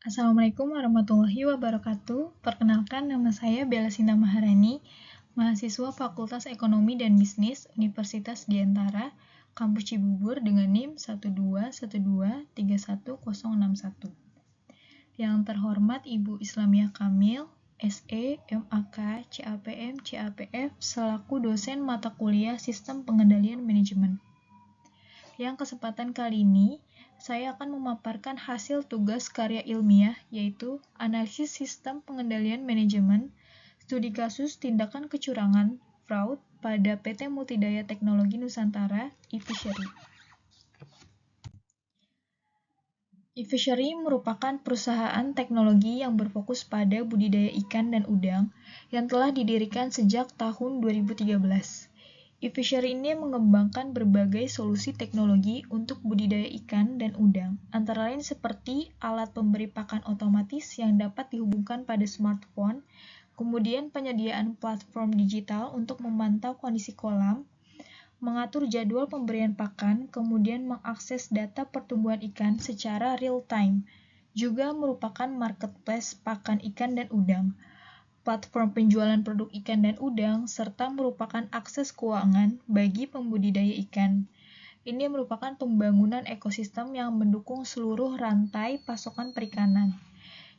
Assalamualaikum warahmatullahi wabarakatuh. Perkenalkan, nama saya Bella Sinta Maharani, mahasiswa Fakultas Ekonomi dan Bisnis Universitas Diantara, Kampus Cibubur dengan NIM 121231061. Yang terhormat Ibu Islamiyah Kamil, SE, MAK, CAPM, CAPF, selaku dosen mata kuliah Sistem Pengendalian Manajemen. Yang kesempatan kali ini, saya akan memaparkan hasil tugas karya ilmiah, yaitu Analisis Sistem Pengendalian Manajemen, Studi Kasus Tindakan Kecurangan, Fraud, pada PT Multidaya Teknologi Nusantara, e-Fishery. e-Fishery merupakan perusahaan teknologi yang berfokus pada budidaya ikan dan udang yang telah didirikan sejak tahun 2013. e-Fishery ini mengembangkan berbagai solusi teknologi untuk budidaya ikan dan udang, antara lain seperti alat pemberi pakan otomatis yang dapat dihubungkan pada smartphone, kemudian penyediaan platform digital untuk memantau kondisi kolam, mengatur jadwal pemberian pakan, kemudian mengakses data pertumbuhan ikan secara real-time, juga merupakan marketplace pakan ikan dan udang, platform penjualan produk ikan dan udang, serta merupakan akses keuangan bagi pembudidaya ikan. Ini merupakan pembangunan ekosistem yang mendukung seluruh rantai pasokan perikanan.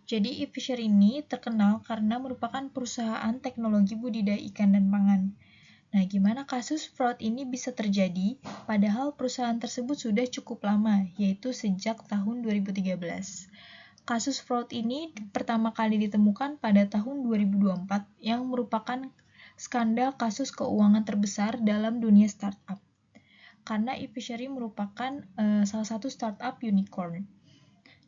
Jadi e-Fishery ini terkenal karena merupakan perusahaan teknologi budidaya ikan dan pangan. Nah, gimana kasus fraud ini bisa terjadi? Padahal perusahaan tersebut sudah cukup lama, yaitu sejak tahun 2013. Kasus fraud ini pertama kali ditemukan pada tahun 2024 yang merupakan skandal kasus keuangan terbesar dalam dunia startup. Karena e-Fishery merupakan salah satu startup unicorn.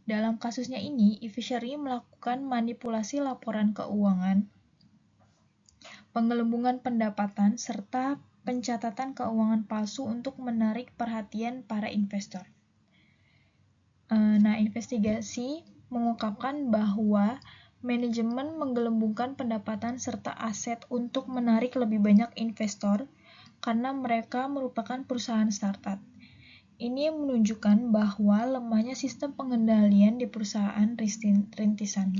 Dalam kasusnya ini, e-Fishery melakukan manipulasi laporan keuangan, penggelembungan pendapatan, serta pencatatan keuangan palsu untuk menarik perhatian para investor. Nah, investigasi mengungkapkan bahwa manajemen menggelembungkan pendapatan serta aset untuk menarik lebih banyak investor karena mereka merupakan perusahaan startup. Ini menunjukkan bahwa lemahnya sistem pengendalian di perusahaan rintisan.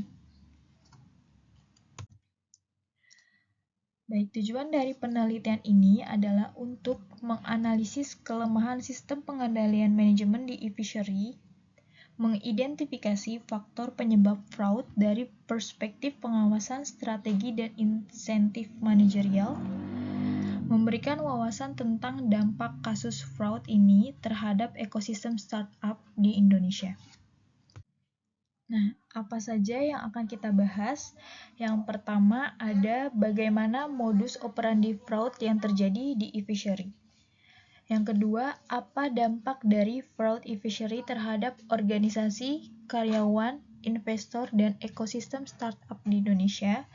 Baik, tujuan dari penelitian ini adalah untuk menganalisis kelemahan sistem pengendalian manajemen di e-Fishery, mengidentifikasi faktor penyebab fraud dari perspektif pengawasan strategi dan insentif manajerial, memberikan wawasan tentang dampak kasus fraud ini terhadap ekosistem startup di Indonesia. Nah, apa saja yang akan kita bahas? Yang pertama ada bagaimana modus operandi fraud yang terjadi di e-Fishery. Yang kedua, apa dampak dari fraud e-Fishery terhadap organisasi, karyawan, investor, dan ekosistem startup di Indonesia.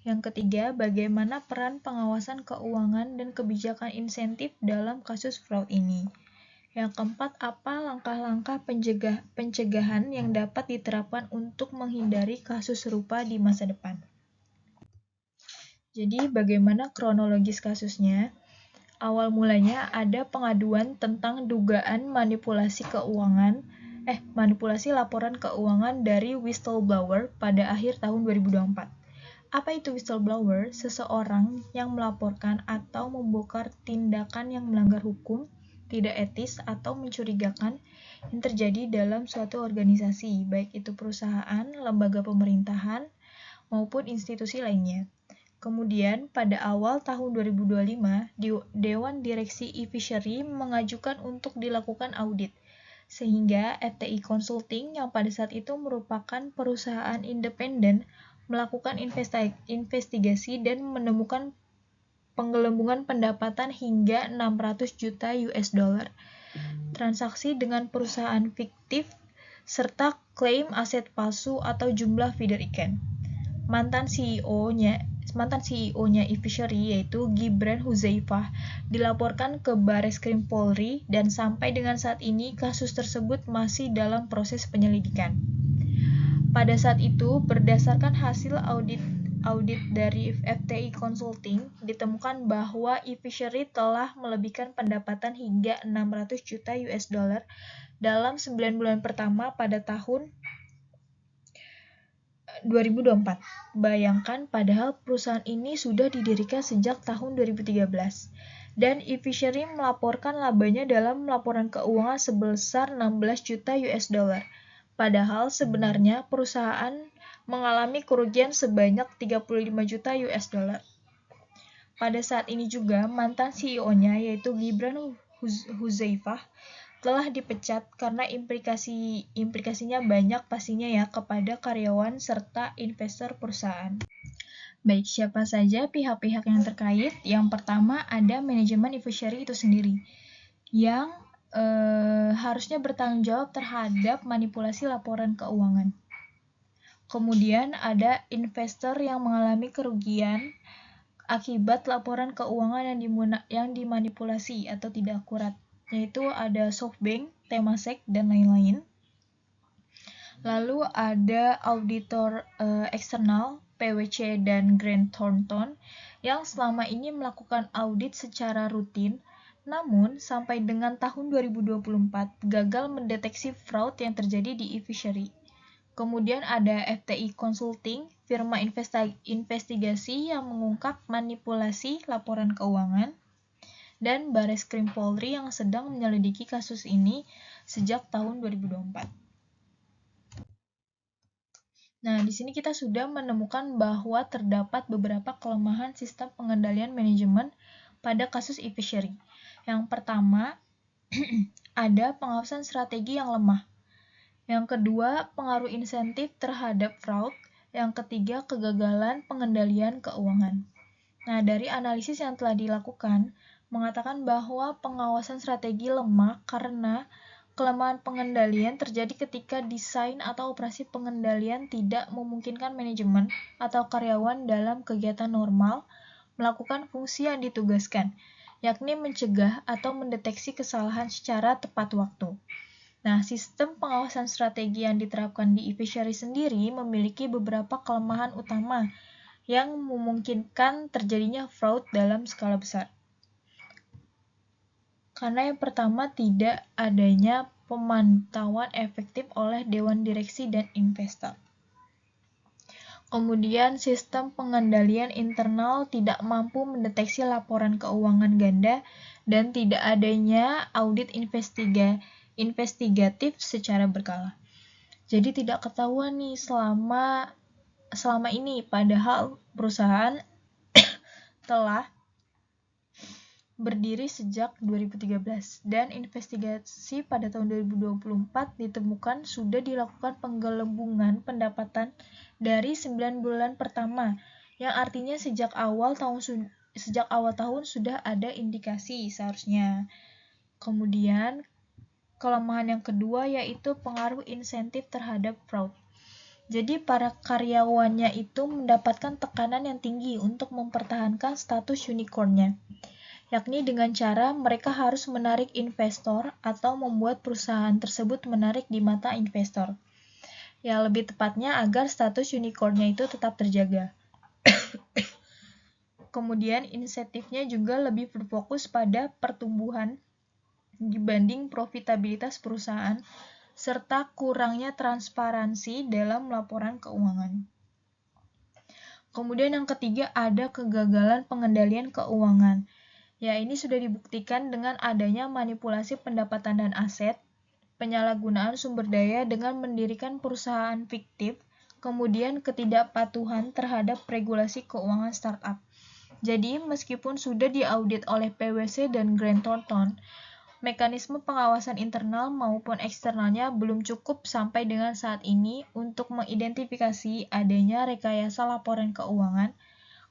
Yang ketiga, bagaimana peran pengawasan keuangan dan kebijakan insentif dalam kasus fraud ini. Yang keempat, apa langkah-langkah pencegahan yang dapat diterapkan untuk menghindari kasus serupa di masa depan. Jadi, bagaimana kronologis kasusnya? Awal mulanya ada pengaduan tentang dugaan manipulasi laporan keuangan dari whistleblower pada akhir tahun 2024. Apa itu whistleblower? Seseorang yang melaporkan atau membongkar tindakan yang melanggar hukum, tidak etis, atau mencurigakan yang terjadi dalam suatu organisasi, baik itu perusahaan, lembaga pemerintahan, maupun institusi lainnya. Kemudian, pada awal tahun 2025, Dewan Direksi e-Fishery mengajukan untuk dilakukan audit, sehingga FTI Consulting yang pada saat itu merupakan perusahaan independen melakukan investigasi dan menemukan penggelembungan pendapatan hingga 600 juta $, transaksi dengan perusahaan fiktif, serta klaim aset palsu atau jumlah feeder ikan. Mantan CEO-nya e-Fishery yaitu Gibran Huzaifah dilaporkan ke Bareskrim Polri dan sampai dengan saat ini kasus tersebut masih dalam proses penyelidikan. Pada saat itu, berdasarkan hasil audit dari FTI Consulting, ditemukan bahwa e-Fishery telah melebihkan pendapatan hingga 600 juta $, dalam 9 bulan pertama pada tahun 2024. Bayangkan padahal perusahaan ini sudah didirikan sejak tahun 2013 dan eFishery melaporkan labanya dalam laporan keuangan sebesar 16 juta US dollar. Padahal sebenarnya perusahaan mengalami kerugian sebanyak 35 juta US dollar. Pada saat ini juga mantan CEO-nya yaitu Gibran Huzaifah telah dipecat karena implikasinya banyak pastinya ya kepada karyawan serta investor perusahaan. Baik, siapa saja pihak-pihak yang terkait? Yang pertama ada manajemen eFishery itu sendiri yang harusnya bertanggung jawab terhadap manipulasi laporan keuangan. Kemudian ada investor yang mengalami kerugian akibat laporan keuangan yang dimanipulasi atau tidak akurat, yaitu ada SoftBank, Temasek, dan lain-lain. Lalu ada auditor eksternal, PwC dan Grant Thornton, yang selama ini melakukan audit secara rutin, namun sampai dengan tahun 2024 gagal mendeteksi fraud yang terjadi di eFishery. Kemudian ada FTI Consulting, firma investigasi yang mengungkap manipulasi laporan keuangan, dan Bareskrim Polri yang sedang menyelidiki kasus ini sejak tahun 2024. Nah, di sini kita sudah menemukan bahwa terdapat beberapa kelemahan sistem pengendalian manajemen pada kasus eFishery. Yang pertama, ada pengawasan strategi yang lemah. Yang kedua, pengaruh insentif terhadap fraud. Yang ketiga, kegagalan pengendalian keuangan. Nah, dari analisis yang telah dilakukan, mengatakan bahwa pengawasan strategi lemah karena kelemahan pengendalian terjadi ketika desain atau operasi pengendalian tidak memungkinkan manajemen atau karyawan dalam kegiatan normal melakukan fungsi yang ditugaskan, yakni mencegah atau mendeteksi kesalahan secara tepat waktu. Nah, sistem pengawasan strategi yang diterapkan di eFishery sendiri memiliki beberapa kelemahan utama yang memungkinkan terjadinya fraud dalam skala besar. Karena yang pertama, tidak adanya pemantauan efektif oleh dewan direksi dan investor. Kemudian, sistem pengendalian internal tidak mampu mendeteksi laporan keuangan ganda dan tidak adanya audit investigatif secara berkala. Jadi tidak ketahuan nih selama ini, padahal perusahaan telah berdiri sejak 2013 dan investigasi pada tahun 2024 ditemukan sudah dilakukan penggelembungan pendapatan dari 9 bulan pertama, yang artinya sejak awal tahun sudah ada indikasi seharusnya. Kemudian kelemahan yang kedua yaitu pengaruh insentif terhadap fraud. Jadi para karyawannya itu mendapatkan tekanan yang tinggi untuk mempertahankan status unicorn-nya, yakni dengan cara mereka harus menarik investor atau membuat perusahaan tersebut menarik di mata investor. Ya, lebih tepatnya agar status unicorn-nya itu tetap terjaga. Kemudian insentifnya juga lebih berfokus pada pertumbuhan dibanding profitabilitas perusahaan, serta kurangnya transparansi dalam laporan keuangan. Kemudian yang ketiga ada kegagalan pengendalian keuangan. Ya, ini sudah dibuktikan dengan adanya manipulasi pendapatan dan aset, penyalahgunaan sumber daya dengan mendirikan perusahaan fiktif, kemudian ketidakpatuhan terhadap regulasi keuangan startup. Jadi, meskipun sudah diaudit oleh PwC dan Grant Thornton, mekanisme pengawasan internal maupun eksternalnya belum cukup sampai dengan saat ini untuk mengidentifikasi adanya rekayasa laporan keuangan,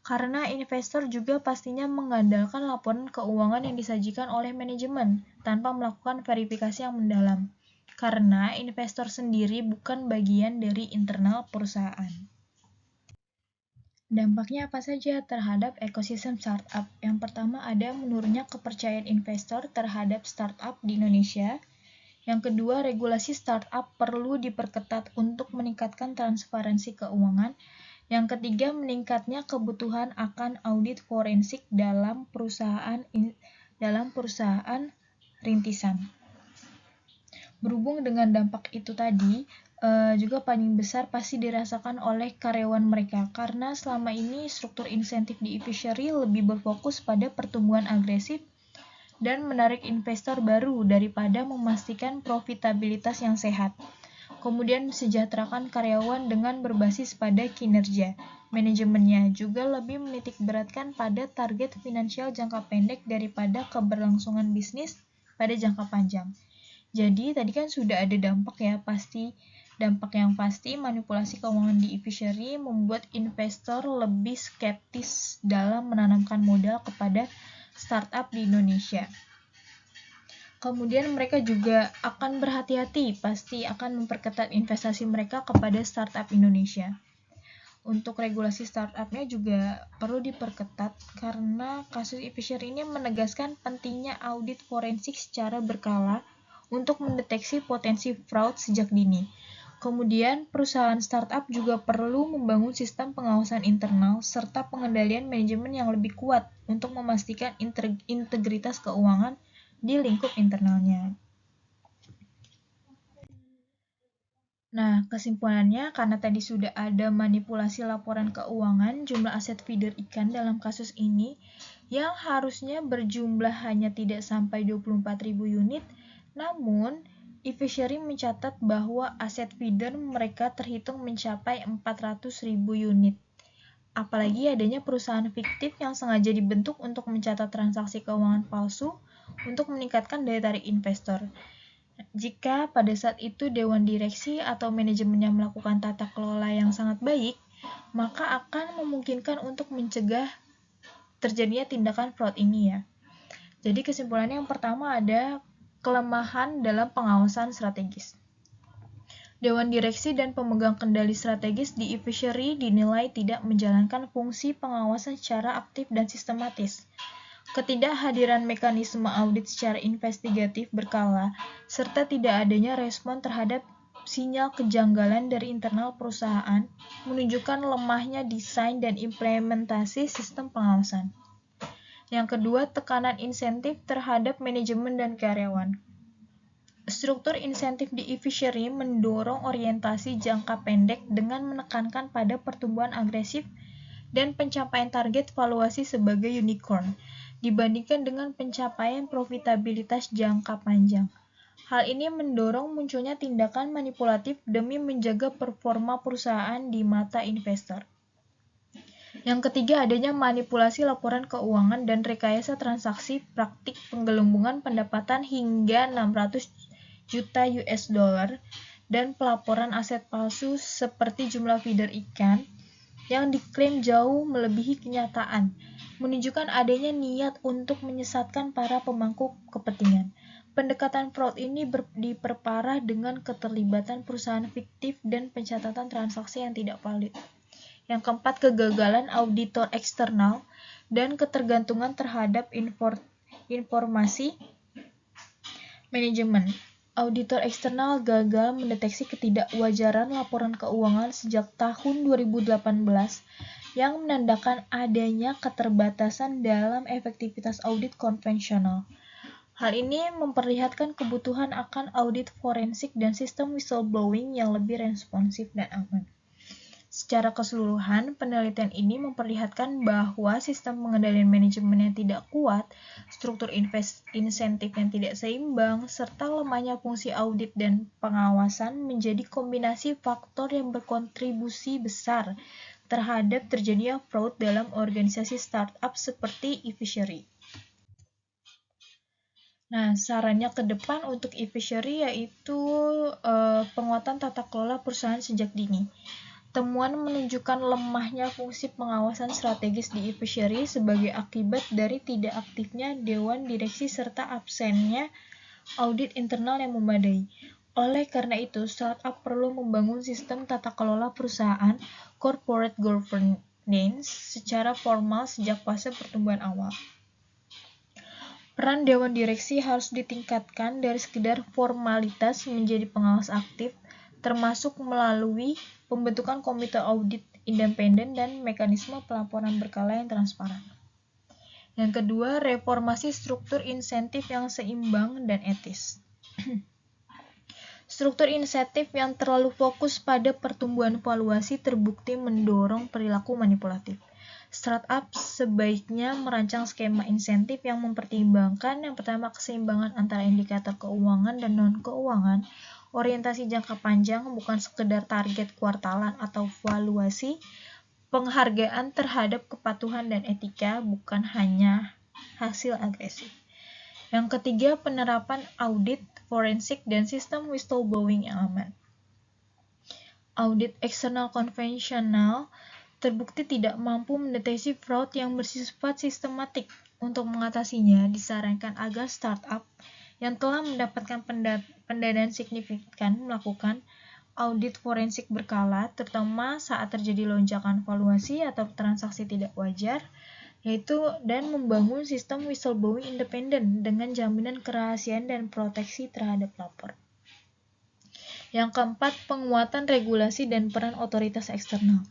karena investor juga pastinya mengandalkan laporan keuangan yang disajikan oleh manajemen tanpa melakukan verifikasi yang mendalam, karena investor sendiri bukan bagian dari internal perusahaan. Dampaknya apa saja terhadap ekosistem startup? Yang pertama ada menurunnya kepercayaan investor terhadap startup di Indonesia. Yang kedua, regulasi startup perlu diperketat untuk meningkatkan transparansi keuangan. Yang ketiga, meningkatnya kebutuhan akan audit forensik dalam perusahaan rintisan. Berhubung dengan dampak itu tadi, juga paling besar pasti dirasakan oleh karyawan mereka, karena selama ini struktur insentif di e-fishery lebih berfokus pada pertumbuhan agresif dan menarik investor baru daripada memastikan profitabilitas yang sehat. Kemudian mesejahterakan karyawan dengan berbasis pada kinerja. Manajemennya juga lebih menitik beratkan pada target finansial jangka pendek daripada keberlangsungan bisnis pada jangka panjang. Jadi tadi kan sudah ada dampak ya, dampak yang pasti manipulasi keuangan di e-fishery membuat investor lebih skeptis dalam menanamkan modal kepada startup di Indonesia. Kemudian mereka juga akan berhati-hati, pasti akan memperketat investasi mereka kepada startup Indonesia. Untuk regulasi startupnya juga perlu diperketat karena kasus e-fishery ini menegaskan pentingnya audit forensik secara berkala untuk mendeteksi potensi fraud sejak dini. Kemudian, perusahaan startup juga perlu membangun sistem pengawasan internal serta pengendalian manajemen yang lebih kuat untuk memastikan integritas keuangan di lingkup internalnya. Nah, kesimpulannya, karena tadi sudah ada manipulasi laporan keuangan, jumlah aset feeder ikan dalam kasus ini yang harusnya berjumlah hanya tidak sampai 24.000 unit, namun e-fishery mencatat bahwa aset feeder mereka terhitung mencapai 400.000 unit. Apalagi adanya perusahaan fiktif yang sengaja dibentuk untuk mencatat transaksi keuangan palsu untuk meningkatkan daya tarik investor. Jika pada saat itu dewan direksi atau manajemennya melakukan tata kelola yang sangat baik, maka akan memungkinkan untuk mencegah terjadinya tindakan fraud ini ya. Jadi kesimpulannya yang pertama ada kelemahan dalam pengawasan strategis. Dewan direksi dan pemegang kendali strategis di e-fishery dinilai tidak menjalankan fungsi pengawasan secara aktif dan sistematis. Ketidakhadiran mekanisme audit secara investigatif berkala, serta tidak adanya respon terhadap sinyal kejanggalan dari internal perusahaan, menunjukkan lemahnya desain dan implementasi sistem pengawasan. Yang kedua, tekanan insentif terhadap manajemen dan karyawan. Struktur insentif di e-fishery mendorong orientasi jangka pendek dengan menekankan pada pertumbuhan agresif dan pencapaian target valuasi sebagai unicorn, dibandingkan dengan pencapaian profitabilitas jangka panjang. Hal ini mendorong munculnya tindakan manipulatif demi menjaga performa perusahaan di mata investor. Yang ketiga, adanya manipulasi laporan keuangan dan rekayasa transaksi praktik penggelembungan pendapatan hingga 600 juta US dollar dan pelaporan aset palsu seperti jumlah feeder ikan yang diklaim jauh melebihi kenyataan, menunjukkan adanya niat untuk menyesatkan para pemangku kepentingan. Pendekatan fraud ini diperparah dengan keterlibatan perusahaan fiktif dan pencatatan transaksi yang tidak valid. Yang keempat, kegagalan auditor eksternal dan ketergantungan terhadap informasi manajemen. Auditor eksternal gagal mendeteksi ketidakwajaran laporan keuangan sejak tahun 2018 yang menandakan adanya keterbatasan dalam efektivitas audit konvensional. Hal ini memperlihatkan kebutuhan akan audit forensik dan sistem whistleblowing yang lebih responsif dan aman. Secara keseluruhan, penelitian ini memperlihatkan bahwa sistem pengendalian manajemen yang tidak kuat, struktur insentif yang tidak seimbang, serta lemahnya fungsi audit dan pengawasan menjadi kombinasi faktor yang berkontribusi besar terhadap terjadinya fraud dalam organisasi startup seperti e-fishery. Nah, sarannya ke depan untuk e-fishery yaitu penguatan tata kelola perusahaan sejak dini. Temuan menunjukkan lemahnya fungsi pengawasan strategis di e-fishery sebagai akibat dari tidak aktifnya dewan direksi serta absennya audit internal yang memadai. Oleh karena itu, startup perlu membangun sistem tata kelola perusahaan corporate governance secara formal sejak fase pertumbuhan awal. Peran dewan direksi harus ditingkatkan dari sekedar formalitas menjadi pengawas aktif, termasuk melalui pembentukan komite audit independen dan mekanisme pelaporan berkala yang transparan. Yang kedua, reformasi struktur insentif yang seimbang dan etis. Struktur insentif yang terlalu fokus pada pertumbuhan valuasi terbukti mendorong perilaku manipulatif. Startup sebaiknya merancang skema insentif yang mempertimbangkan yang pertama keseimbangan antara indikator keuangan dan non-keuangan, orientasi jangka panjang bukan sekedar target kuartalan atau valuasi, penghargaan terhadap kepatuhan dan etika bukan hanya hasil agresif. Yang ketiga, penerapan audit forensik dan sistem whistleblowing yang aman. Audit eksternal konvensional terbukti tidak mampu mendeteksi fraud yang bersifat sistematik. Untuk mengatasinya, disarankan agar startup yang telah mendapatkan pendanaan signifikan melakukan audit forensik berkala, terutama saat terjadi lonjakan valuasi atau transaksi tidak wajar, dan membangun sistem whistleblowing independen dengan jaminan kerahasiaan dan proteksi terhadap lapor. Yang keempat, penguatan regulasi dan peran otoritas eksternal.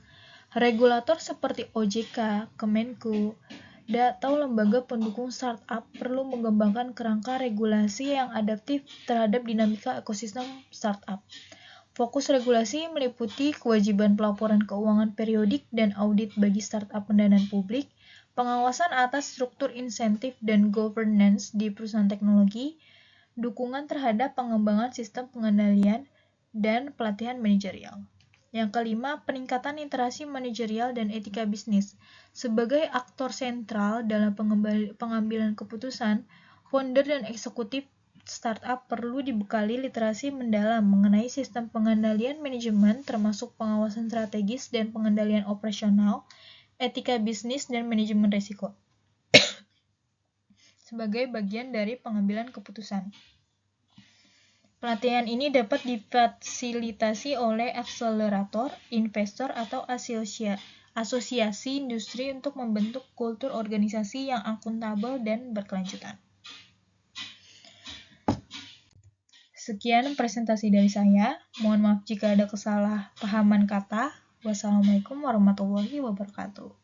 Regulator seperti OJK, Kemenku, atau lembaga pendukung startup perlu mengembangkan kerangka regulasi yang adaptif terhadap dinamika ekosistem startup. Fokus regulasi meliputi kewajiban pelaporan keuangan periodik dan audit bagi startup pendanaan publik, pengawasan atas struktur insentif dan governance di perusahaan teknologi, dukungan terhadap pengembangan sistem pengendalian, dan pelatihan manajerial. Yang kelima, peningkatan interaksi manajerial dan etika bisnis. Sebagai aktor sentral dalam pengambilan keputusan, founder dan eksekutif startup perlu dibekali literasi mendalam mengenai sistem pengendalian manajemen termasuk pengawasan strategis dan pengendalian operasional, etika bisnis, dan manajemen risiko sebagai bagian dari pengambilan keputusan. Pelatihan ini dapat difasilitasi oleh akselerator, investor, atau asosiasi industri untuk membentuk kultur organisasi yang akuntabel dan berkelanjutan. Sekian presentasi dari saya. Mohon maaf jika ada kesalahpahaman kata. Wassalamualaikum warahmatullahi wabarakatuh.